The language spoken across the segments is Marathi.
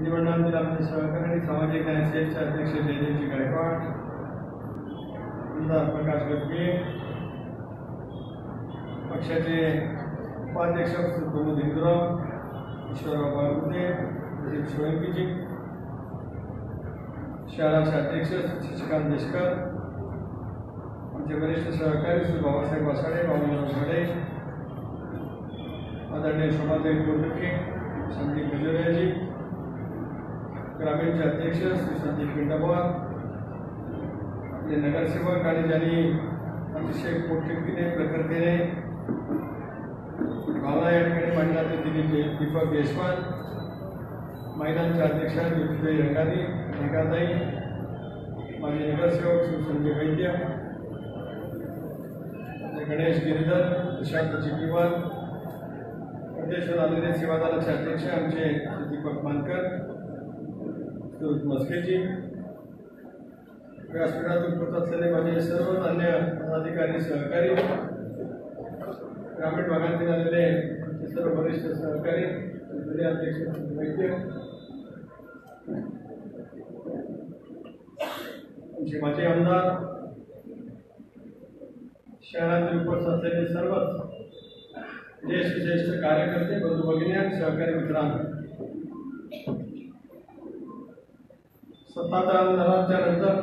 निवडणुकीतील आपले सहकारी आणि सामाजिक न्याय सेलचे अध्यक्ष जयदेवजी गायकवाड, आमदार प्रकाश गजबे, पक्षाचे उपाध्यक्ष प्रमोद हिंदुराव, ईश्वरराव बाळगुटे, प्रदीप सोळंकीजी, शहराचे अध्यक्ष शशिकांत देशकर, आमचे वरिष्ठ सहकारी श्री बाबासाहेब वासाडे, बाबूराव घडे, आदरणीय शोभादेवी गोटके, संदीप बिजोरियाजी, ग्रामीणचे अध्यक्ष श्री संदीप पिंडापवार, आपले नगरसेवक आणि ज्यांनी अतिशय पोटतिडकीने प्रखरतेने भावना या ठिकाणी मांडण्यात दिली दीपक देशपाल, महिलांचे अध्यक्ष ज्योतिताई रंगारी, रेखाताई, माजी नगरसेवक श्री संजय वैद्य, गणेश गिरीधर, प्रशांत चिपीवाल, प्रदेशवर आलेले सेवादलाचे अध्यक्ष आमचे दीपक मानकर, सुरज मस्केजी, व्यासपीठातून उपस्थित असलेले माझे सर्व अन्य पदाधिकारी सहकारी, ग्रामीण भागातील आलेले सर्व वरिष्ठ सहकारी, अध्यक्ष वैद्य, आमचे माजी आमदार, शहरातील उपस्थित असलेले सर्वच ज्येष्ठ कार्यकर्ते, बंधू भगिनी आणि सहकारी मित्रांनो, सत्तांतराच्या नंतर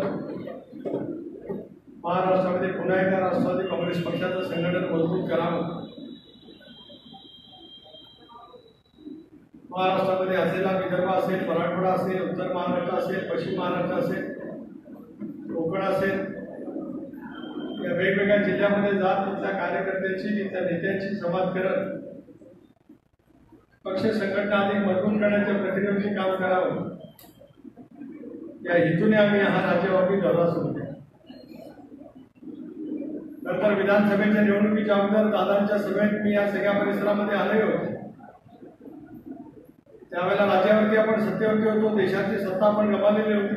महाराष्ट्रामध्ये पुन्हा एकदा राष्ट्रवादी काँग्रेस पक्षाचं संघटन मजबूत करावं, महाराष्ट्रामध्ये असलेला विदर्भ असेल, मराठवाडा असेल, उत्तर महाराष्ट्र असेल, पश्चिम महाराष्ट्र असेल, कोकण असेल, या वेगवेगळ्या जिल्ह्यामध्ये जात तिथल्या कार्यकर्त्यांची, तिथल्या नेत्यांची संवाद करत पक्ष संघटना अधिक मजबूत करण्याच्या प्रतिनिधी काम करावं, या हेतूने आम्ही हा राज्यव्यापी दौरा सुरू केला. नंतर विधानसभेच्या निवडणुकीच्या अगोदर दादांच्या सभेत मी या सगळ्या परिसरामध्ये आले होते. त्यावेळेला राज्यावरती आपण सत्तेवरती होतो, देशाची सत्ता आपण गमावलेली होती,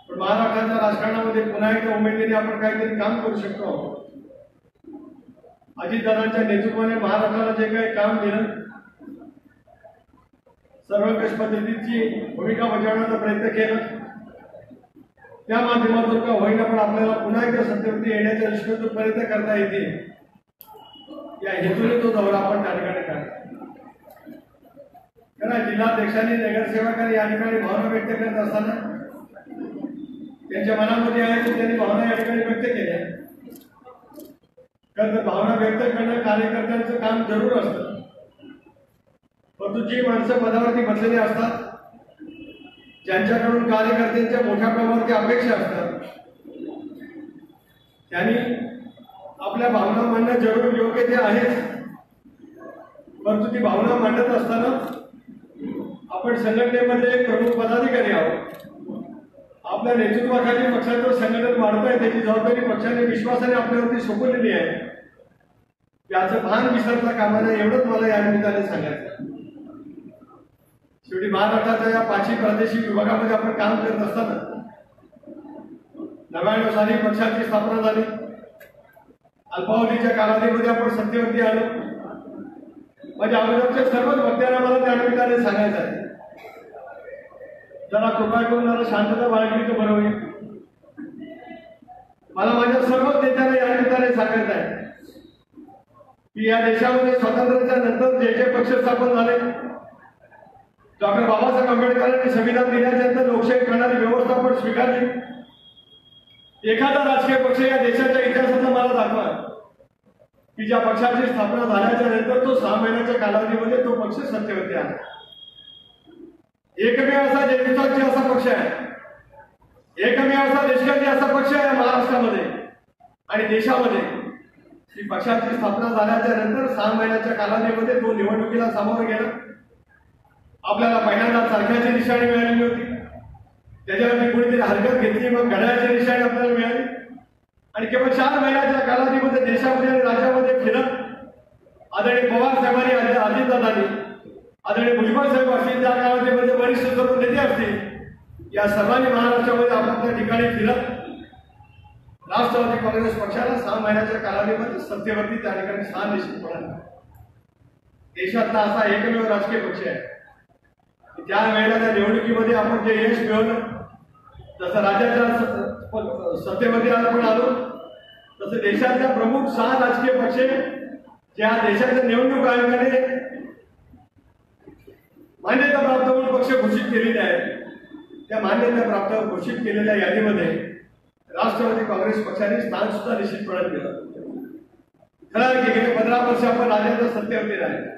पण महाराष्ट्राच्या राजकारणामध्ये पुन्हा एकदा उमेदीने आपण काहीतरी काम करू शकतो. अजितदादांच्या नेतृत्वाने महाराष्ट्राला जे काही काम दिलं, सर्वंकष पद्धतीची भूमिका बजावण्याचा प्रयत्न केला, त्या माध्यमातून का होईना पण आपल्याला पुन्हा एकदा सत्तेवरती येण्याच्या दृष्टीने प्रयत्न करता येतील, या हेतूने तो दौरा आपण त्या ठिकाणी काढला. कारण जिल्हाध्यक्षांनी, नगरसेवकांनी या ठिकाणी भावना व्यक्त करत असताना त्यांच्या मनामध्ये आहे की त्यांनी भावना या ठिकाणी व्यक्त केल्या. कारण भावना व्यक्त करणं कार्यकर्त्यांचं काम जरूर असतं, परंतु जी माणसं पदावरती बसलेली असतात, ज्यांच्याकडून कार्यकर्त्यांच्या मोठ्या प्रमाणावरती अपेक्षा असतात, त्यांनी आपल्या भावना मांडणं जरूर योग्य ते आहेच, परंतु ती भावना मांडत असताना आपण संघटनेमध्ये एक प्रमुख पदाधिकारी आहोत. आपल्या नेतृत्वाखाली पक्षाचं संघटन वाढतंय, त्याची जबाबदारी पक्षाने विश्वासाने आपल्यावरती सोपवलेली आहे. याचं भान विसरता कामा नये, एवढंच मला या निमित्ताने सांगायचं. शेवटी महाराष्ट्राच्या या 5 प्रादेशिक विभागामध्ये आपण काम करत असताना 99 साली पक्षाची स्थापना झाली. अल्पावधीच्या कालावधीमध्ये आपण सत्तेवरती आलो. म्हणजे अगोदरच्या सर्वच वक्त्यांना मला त्या निमित्ताने सांगायचं आहे, जरा कृपा करून जरा शांतता बाळगली तर बरं होईल. मला माझ्या सर्व नेत्यांना या निमित्ताने सांगायचं आहे की या देशामध्ये स्वातंत्र्याच्या नंतर जे जे पक्ष स्थापन झाले, डॉक्टर बाबासाहेब आंबेडकरांनी संविधान दिल्याच्या नंतर लोकशाही करणारी व्यवस्था आपण स्वीकारली. एखादा राजकीय पक्ष या देशाच्या इतिहासाचा मला दाखवा की ज्या पक्षाची स्थापना झाल्याच्या नंतर तो 6 महिन्याच्या कालावधीमध्ये तो पक्ष सत्तेवरती आला. एकमेव असा जयविसाची असा पक्ष आहे, एकमेव असा देशकांची असा पक्ष आहे महाराष्ट्रामध्ये आणि देशामध्ये की पक्षाची स्थापना झाल्याच्या नंतर 6 महिन्याच्या कालावधीमध्ये तो निवडणुकीला सामोरं गेला. आपल्याला पहिल्यांदा चरख्याची निशाणी मिळालेली होती, त्याच्यावरती कुणीतरी हरकत घेतली, मग घड्याळाची निशाणी आपल्याला मिळाली आणि केवळ 4 महिन्याच्या कालावधीमध्ये देशामध्ये आणि राज्यामध्ये फिरत आदरणीय पवार साहेबांनी, अजितदादांनी, आदरणीय भुजबळ साहेब असतील, त्या कालावधीमध्ये वरिष्ठ सर्व नेते असतील, या सर्वांनी महाराष्ट्रामध्ये आपापल्या ठिकाणी फिरत राष्ट्रवादी काँग्रेस पक्षाला 6 महिन्याच्या कालावधीमध्ये सत्तेवरती त्या ठिकाणी स्थान निश्चित मिळालं. देशातला असा एकमेव राजकीय पक्ष आहे त्या वेळेला त्या निवडणुकीमध्ये आपण जे यश मिळवलं, जसं राज्याच्या सत्तेमध्ये आपण आलो, तसं देशाच्या प्रमुख 6 राजकीय पक्ष ज्या देशाच्या निवडणूक आयोगाने मान्यता प्राप्त म्हणून पक्ष घोषित केलेले आहेत, त्या मान्यता प्राप्त घोषित केलेल्या यादीमध्ये राष्ट्रवादी काँग्रेस पक्षाने स्थान सुद्धा निश्चितपणे दिलं. खरं आहे की गेले 15 वर्ष आपण राज्याच्या सत्तेवरती राहिले.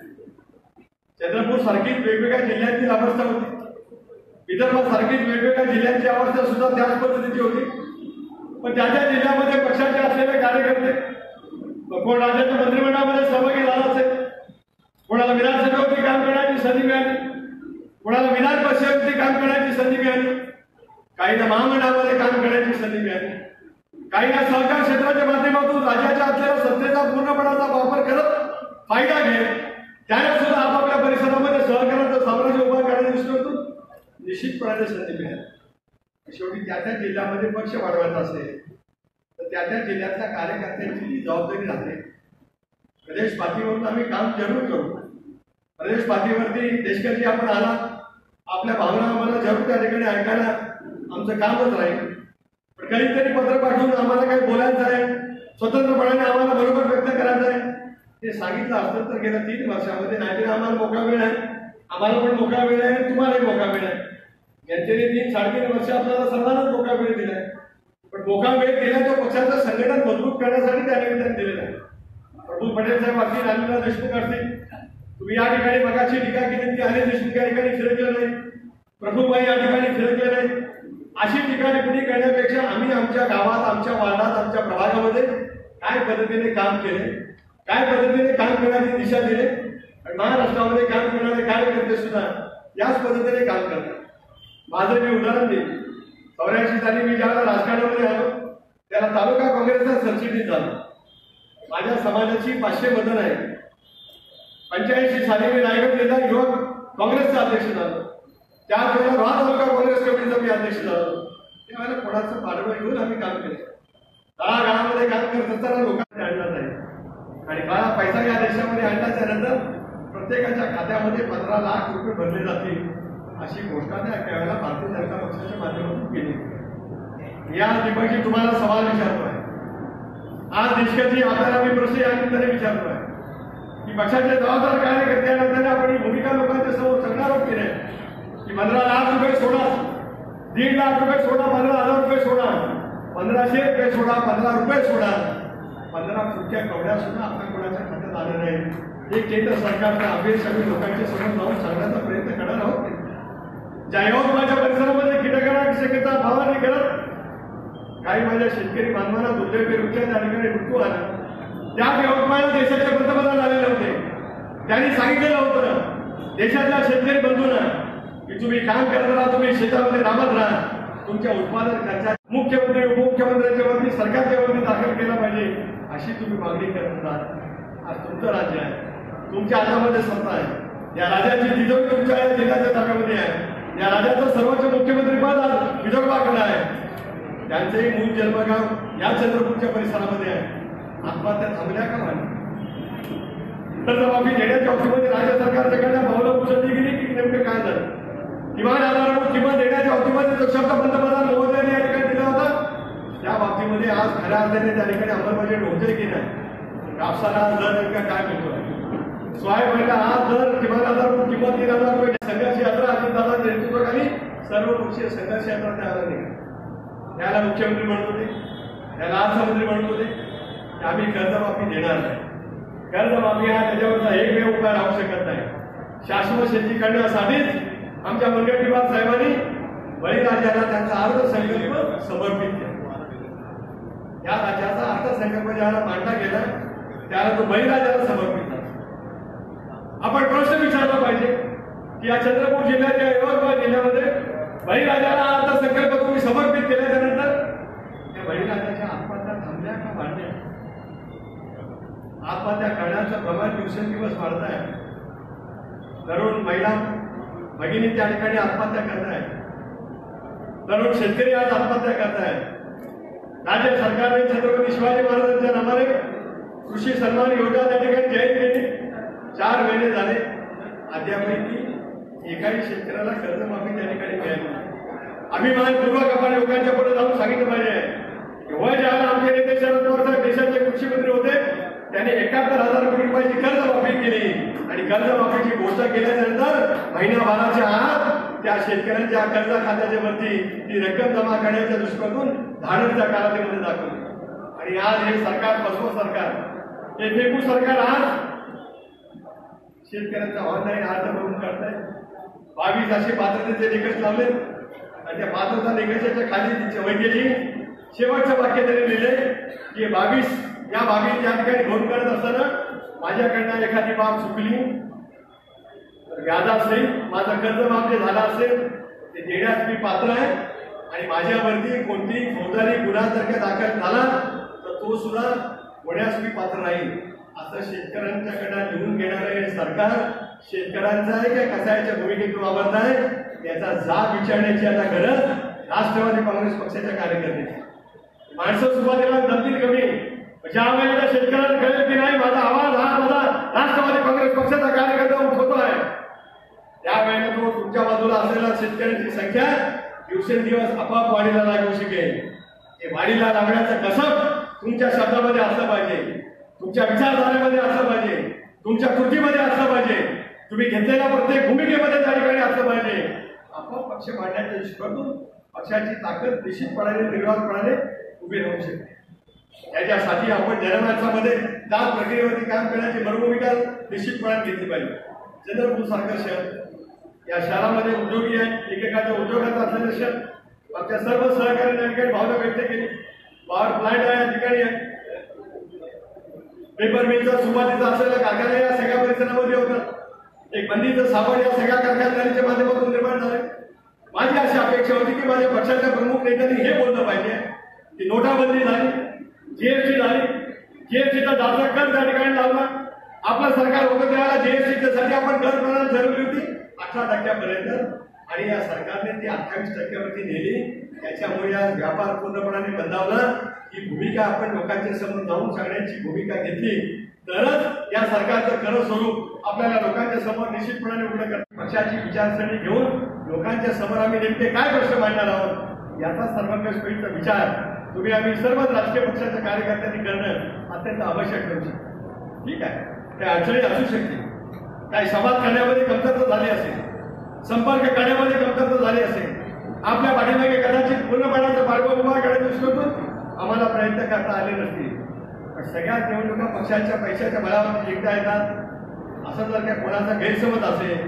चंद्रपूर सारखीच वेगवेगळ्या जिल्ह्यांची अवस्था होती, विदर्भ सारखीच वेगवेगळ्या जिल्ह्यांची अवस्था सुद्धा त्याच पद्धतीची होती. पण त्या त्या जिल्ह्यामध्ये पक्षाचे असलेले कार्यकर्ते, कोण राज्याच्या मंत्रिमंडळामध्ये सहभागी झाला असेल, कोणाला विधानसभेवरती काम करण्याची संधी मिळाली, कोणाला विधान परिषदेवरती काम करण्याची संधी मिळाली, काहींना महामंडळामध्ये काम करण्याची संधी मिळाली, काहींना सहकार क्षेत्राच्या माध्यमातून राज्याच्या असलेल्या सत्तेचा पूर्णपणाचा वापर करत फायदा घेत त्यांना सुद्धा आपापल्या परिसरामध्ये सहकाराचं साम्राज्य उभा करण्याच्या दृष्टीतून निश्चितपणे संधी मिळाली. शेवटी त्या त्या जिल्ह्यामध्ये पक्ष वाढवायचा असेल तर त्या त्या जिल्ह्यातल्या कार्यकर्त्यांची जी जबाबदारी राहते. प्रदेश पातळीवरून आम्ही काम जरूर करू. प्रदेश पातळीवरती देशकर्जी आपण आला, आपल्या भावना आम्हाला जरूर त्या ठिकाणी ऐकायला आमचं कामच राहील. पण कधीतरी पत्र पाठवून आम्हाला काही बोलायचं आहे, स्वतंत्रपणाने आम्हाला बरोबर व्यक्त करायचं आहे, ते सांगितलं असतं तर गेल्या 3 वर्षामध्ये नाहीतरी आम्हाला मोकळा वेळ आहे, आम्हाला पण मोकळा वेळ आहे, तुम्हालाही मोकळा वेळ आहे. यांच्याने 3-3.5 वर्ष आपल्याला सर्वांनाच मोकळा वेळ दिलाय. पण मोकळा वेळ दिला तो पक्षाचं संघटन मजबूत करण्यासाठी त्या निमित्ताने दिलेला आहे. प्रफुल्ल पटेल साहेब असतील, अनिल देशमुख असतील, तुम्ही या ठिकाणी मगाची टीका केली की अनिल देशमुख या ठिकाणी फिरकले नाही, प्रफुल्लभाई या ठिकाणी फिरकले नाही, अशी टीका टिप्पणी करण्यापेक्षा आम्ही आमच्या गावात, आमच्या वार्डात, आमच्या प्रभागामध्ये काय पद्धतीने काम केले, काय पद्धतीने काम करण्याची दिशा दिली आणि महाराष्ट्रामध्ये काम करणारे कार्यकर्ते सुद्धा याच पद्धतीने काम करतात. माझं मी उदाहरण देईन. 84 साली मी ज्यावेळेला राजकारणामध्ये आलो त्याला तालुका काँग्रेसचा सरचिटणीस झालो. माझ्या समाजाची 500 मतं आहे. 85 साली मी रायगड जिल्हा युवक काँग्रेसचा अध्यक्ष झालो. त्याच वेळेला रोहा तालुका काँग्रेस कमिटीचा मी अध्यक्ष झालो. त्यावेळेला कोणाचं पाठबळ घेऊन आम्ही काम केलं. तळागाळामध्ये काम करत असताना लोकांना आणलं नाही आणि काळा पैसा या देशामध्ये आणल्याच्या नंतर प्रत्येकाच्या खात्यामध्ये 15 लाख रुपये भरले जातील अशी घोषणा त्यावेळेला भारतीय जनता पक्षाच्या माध्यमातून केली. या दीपकजी तुम्हाला सवाल विचारतोय. आज देशकर्जी आपल्याला मी प्रश्न या निमित्ताने विचारतोय की पक्षाचे जबाबदार कार्यकर्त्यांना आपण ही भूमिका लोकांच्या समोर सांगणार आहोत की नाही की 15 लाख रुपये सोडा, 1.5 लाख रुपये सोडा, 15,000 रुपये सोडा, 1,500 रुपये सोडा, 15 रुपये सोडा, 15 फुटक्या कवड्या सुद्धा आपल्या कोणाच्या खात्यात आलं नाही. हे केंद्र सरकारचा अभ्यास आम्ही लोकांच्या समोर जाऊन सांगण्याचा प्रयत्न करणार आहोत. ज्या यवतमाळच्या परिसरामध्ये कीटकनाशकांचा फवारणी करत काही माझ्या शेतकरी बांधवांना दुर्दैवी त्या ठिकाणी मृत्यू आला, त्या यवतमाळला देशाचे पंतप्रधान आलेले होते. त्यांनी सांगितलेलं होतं देशातल्या शेतकरी बंधूंना की तुम्ही काम करत राहा, तुम्ही शेतामध्ये राबत राहा, तुमच्या उत्पादन खर्चात मुख्यमंत्री उपमुख्यमंत्र्यांच्या वरती सरकारच्या वरती दाखल केला पाहिजे अशी तुम्ही मागणी करत राहा. आज तुमचं राज्य आहे, तुमच्या हातामध्ये सत्ता आहे. या राज्याची तिजोरी तुमच्या या जिल्ह्याच्या ताब्यामध्ये आहे. या राज्याचं सर्वोच्च मुख्यमंत्री पद आज विदर्भाकडे आहे. त्यांचेही मूळ जन्मगाव या चंद्रपूरच्या परिसरामध्ये आहे. आत्महत्या थांबल्या का नाही? कर्जमाफी देण्याच्या बाबतीमध्ये राज्य सरकारच्याकडे पावलं उचलली गेली की नेमकं काय झालं? किमान आधारभूत किंमत देण्याच्या बाबतीमध्ये जो शब्द पंतप्रधान महोदयांनी या ठिकाणी दिला होता त्या बाबतीमध्ये आज खऱ्या अर्थाने त्या ठिकाणी अंमलबजावणी होते की नाही? कापसाला दर नेमका काय मिळतो? सोयाबीनला आज दर किमान आधारभूत किंमत 3,000 रुपये. संघर्ष यात्रा अजितदादांच्या नेतृत्वाखाली सर्वपक्षीय संघर्ष यात्रा त्याला निघाली. त्याला मुख्यमंत्री म्हणत होते, त्याला अर्थमंत्री म्हणत होते की आम्ही कर्जमाफी देणार नाही. कर्जमाफी हा त्याच्यावरचा एकमेव उपाय राहू शकत नाही. शाश्वत शेती करण्यासाठीच आमच्या मुनगंटीवार साहेबांनी बळीराजाला त्यांचा अर्थसंकल्प समर्पित केला. या राज्याचा अर्थसंकल्प ज्याला मांडला गेला त्याला तो बळीराजाला समर्पित झाला. आपण प्रश्न विचारला पाहिजे की या चंद्रपूर जिल्ह्याच्या यवतमाळ जिल्ह्यामध्ये बळीराजाला अर्थसंकल्प तुम्ही समर्पित केल्याच्या नंतर त्या बळीराजाच्या आत्महत्या थांबल्या का वाढल्या? आत्महत्या करण्याचं प्रमाण दिवसेंदिवस वाढत आहे. तरुण महिला भगिनी त्या ठिकाणी आत्महत्या करत आहेत. तरुण शेतकरी आज आत्महत्या करत आहेत. राज्य सरकारने छत्रपती शिवाजी महाराजांच्या नावाने कृषी सन्मान योजना त्या ठिकाणी जाहीर केली. 4 महिने झाले अद्यापही एकाही शेतकऱ्याला कर्जमाफी त्या ठिकाणी मिळाली नाही. अभिमानपूर्वक आपण लोकांच्या पुढे जाऊन सांगितलं पाहिजे. वय ज्यावेळेला आमचे नेते शरद पवार साहेब देशाचे कृषी मंत्री होते त्यांनी 71,000 कोटी रुपयाची कर्जमाफी केली आणि कर्जमाफीची घोषणा केल्यानंतर महिन्याभराच्या आत त्या शेतकऱ्यांच्या कर्ज खात्याच्या वरती ती रक्कम जमा करण्याच्या दृष्टीकोनातून धाडसच्या कालावधीमध्ये दाखवली. आणि आज हे सरकार फसवं सरकार, हे फेकू सरकार आज शेतकऱ्यांचा ऑनलाईन अर्ज भरून करताय. 22 असे पात्रतेचे निकष लावले आणि त्या पात्रता निकषाच्या खाली वैद्यजी शेवटचं वाक्य त्यांनी लिहिले की 22 या ठिकाणी भरून करत असताना माझ्याकडनं एखादी बाब चुकली व्याजासहित माझं कर्ज माफ जे झालं असेल ते देण्यास मी पात्र आहे आणि माझ्यावरती कोणतीही फौजदारी गुन्हा जर का दाखल झाला तर तो सुद्धा होण्यास मी पात्र नाही. असं शेतकऱ्यांच्याकडनं लिहून घेणारं हे सरकार शेतकऱ्यांचा आहे का कसायच्या भूमिकेतून वावरत आहे याचा जाब विचारण्याची आता गरज राष्ट्रवादी काँग्रेस पक्षाच्या कार्यकर्त्यांची. माणसं सुरुवातीला दमतील कमी, ज्या वेळेला शेतकऱ्यांना कळेल की नाही माझा आवाज हा माझा राष्ट्रवादी काँग्रेस पक्षाचा कार्यकर्ता उठवतो आहे, त्यावेळेला तो तुमच्या बाजूला असलेला शेतकऱ्यांची संख्या दिवसेंदिवस आपोआप वाढीला लागू शकेल. हे वाढीला लागण्याचं कसब तुमच्या शब्दामध्ये असलं पाहिजे, तुमच्या विचारधारेमध्ये असलं पाहिजे, तुमच्या कृतीमध्ये असलं पाहिजे, तुम्ही घेतलेल्या प्रत्येक भूमिकेमध्ये त्या ठिकाणी असलं पाहिजे. आपोआप पक्ष मांडण्याच्या दृष्टीकोनातून पक्षाची ताकद निश्चितपणाने निर्वाहपणाने उभी राहू शकते. त्याच्यासाठी आपण जनमानसामध्ये त्या प्रक्रियेवरती काम करण्याची भूमिका निश्चितपणाने घेतली पाहिजे. चंद्रपूर सारखं शहर, या शहरामध्ये उद्योगी आहेत, एकेकाच्या उद्योगात असलेलं शहर, आमच्या सर्व सहकार्याने त्या ठिकाणी भावना व्यक्त केली. पॉवर प्लांट या ठिकाणी आहे, पेपर मिलचा सुरुवातीचा असलेला कारखाना या सगळ्या परिसरामध्ये होता. एक बंदीचं साबण या सगळ्या कारखानदारीच्या माध्यमातून निर्माण झाले. माझी अशी अपेक्षा होती की माझ्या पक्षाच्या प्रमुख नेत्यांनी हे बोललं पाहिजे की नोटाबंदी झाली, जीएसटी झाली, जीएसटीचा जास्त कर त्या ठिकाणी लावला. आपलं सरकार होतं त्यावेळेला जीएसटीच्या साठी आपण कर प्रणाली ठरवली होती 18% आणि या सरकारने ती 28% नेली. त्याच्यामुळे आज व्यापार पूर्णपणाने बंदावला. ही भूमिका आपण लोकांच्या समोर जाऊन सांगण्याची भूमिका घेतली तरच या सरकारचं खरं स्वरूप आपल्याला लोकांच्या समोर निश्चितपणाने उघडं करतो. पक्षाची विचारसरणी घेऊन लोकांच्या समोर आम्ही नेमके काय प्रश्न मांडणार आहोत याचा सर्वकष विचार तुम्ही आम्ही सर्वच राजकीय पक्षाच्या कार्यकर्त्यांनी करणं अत्यंत आवश्यक ठरू शकते. ठीक आहे, त्या अडचणी असू शकते, काही संवाद करण्यामध्ये कमतरता झाली असेल, संपर्क करण्यामध्ये कमतरता झाली असेल, आपल्या पाठीमागे कदाचित पूर्णपणाचा मार्ग उभा करण्याच्या दृष्टीतून आम्हाला प्रयत्न करता आले नसतील. पण सगळ्यात निवडणुका पक्षाच्या पैशाच्या बळावर जिंकता येतात. असं जर का कोणाचा गैरसमज असेल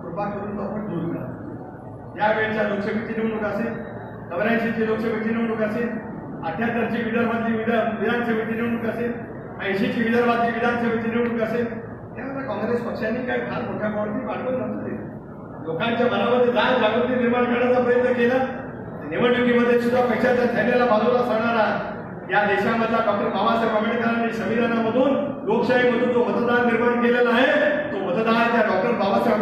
कृपा करून तो आपण दूर करा. यावेळेच्या लोकसभेची निवडणूक असेल, 84ची लोकसभेची निवडणूक असेल, 78ची विदर्भातली विधानसभेची निवडणूक असेल, 80ची विदर्भातली विधानसभेची निवडणूक असेल, त्यावेळेला काँग्रेस पक्षांनी काही फार मोठ्या प्रमाणात पाठवून नव्हते. लोकांच्या मनामध्ये जाण जागृती निर्माण करण्याचा प्रयत्न केला. निवडणुकीमध्ये सुद्धा पक्षाच्या थैल्याला बाजूला सरणारा या देशामधला डॉक्टर बाबासाहेब आंबेडकरांनी संविधानामधून लोकशाहीमधून जो मतदार निर्माण केलेला आहे तो मतदार त्या डॉक्टर बाबासाहेब